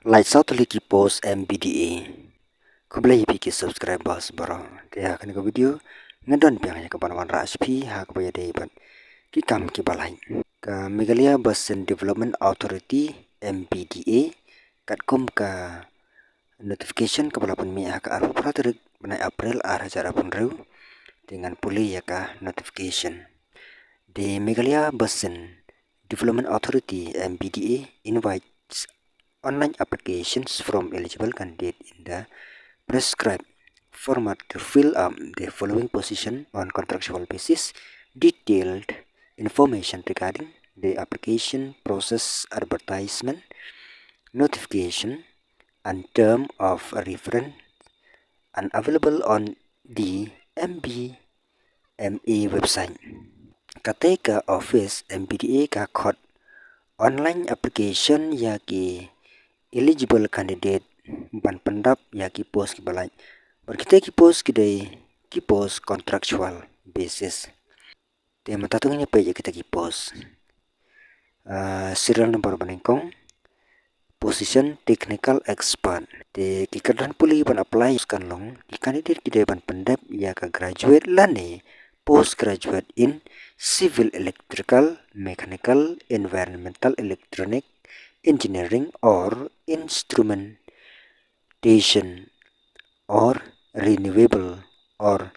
Like satu lagi post MBDA. Kau boleh pergi subscribe bos barang. Dia akan ke video ngedon piangnya ke panawan raspi hak bayar debat. Kikam kibalai. Ke Meghalaya Basin Development Authority MBDA kat kum ke notification ke balapun mi hak arfu praterik benai April hajar apun reu dengan pulih ya ka notification. The Meghalaya Basin Development Authority MBDA invites online applications from eligible candidate in the prescribed format to fill up the following position on contractual basis. Detailed information regarding the application process, advertisement, notification, and term of reference and available on the MBMA website. Ketika office MBDA ka khot online application ya ki eligible candidate ban pendap ya ki post ki balai berkita ki post contractual basis te matatungnya page kita ki post serial number banengkong position technical expert te ki kadan puli ban apply kan long ki candidate ki ban pendap ya ka graduate lane postgraduate in civil electrical mechanical environmental electronic engineering or instrumentation or renewable or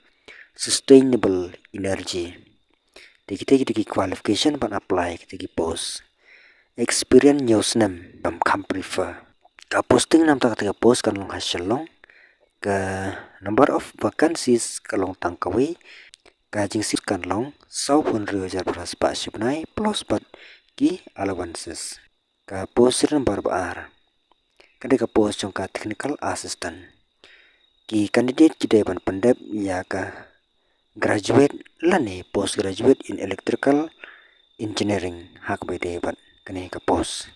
sustainable energy. Kita qualification pan apply kita post. Experience news nam kam prefer. Ka posting nam tak post kan long hasil long. Ka number of vacancies kalong tangkawi. Ka jingsit kan long 1,000 beras pak sibnai plus bat ki allowances. Ka post number bar. Kada ka post jong ka technical assistant. Ki candidate kita ban pendap ya ka graduate lane postgraduate in electrical engineering hak bede ban kene ka post.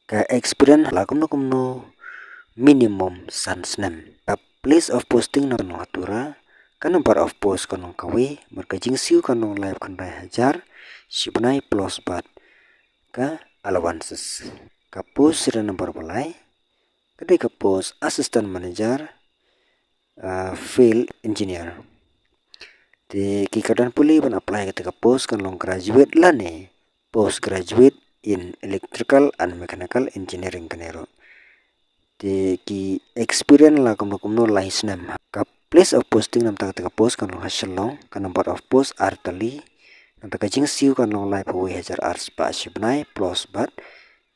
Ka experience lakum no minimum sansnam. Ka place of posting no atura ka number of post kanong kawi marka jingsiu kanong live kanai hajar sibnai plus bat ka allowances. Ka post sira number balai kadai ka post assistant manager field engineer te ki kadan puli ban apply ka post kan long graduate lane postgraduate in electrical and mechanical engineering kanero te ki experience la kumno license nam ka place of posting nam ta post kan long hasil long ka number of post artali nam ta jing siu kan long live we hajar ars pa sibnai plus bat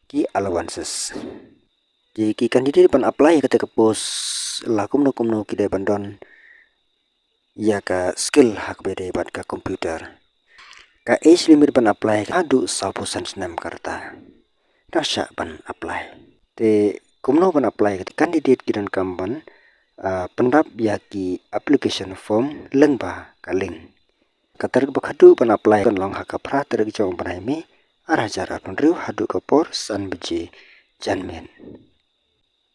ki allowances. Jika candidate ban apply ketika post lakum no kita bandon ya ka skill hak bede bat ka komputer. Ka age limit ban apply adu 100% nam karta. Dasya ban apply. Te kumno ban apply ketika candidate kidan kamban pendap ya ki application form lengba ka link. Katar bakadu ban apply kan long hak pra tergi jong ban mi arah jarak riu hadu kapor san beje janmen.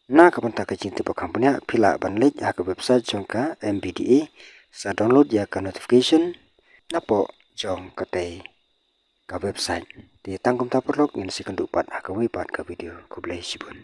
Na kapan tak kecing tipe kampanya pila ban link hak website jong ka MBDA sa download ya ka notification napo jong katai ka website di tangkum ta perlok ngin sikan dupat hak wipat ka video ku blai sibun.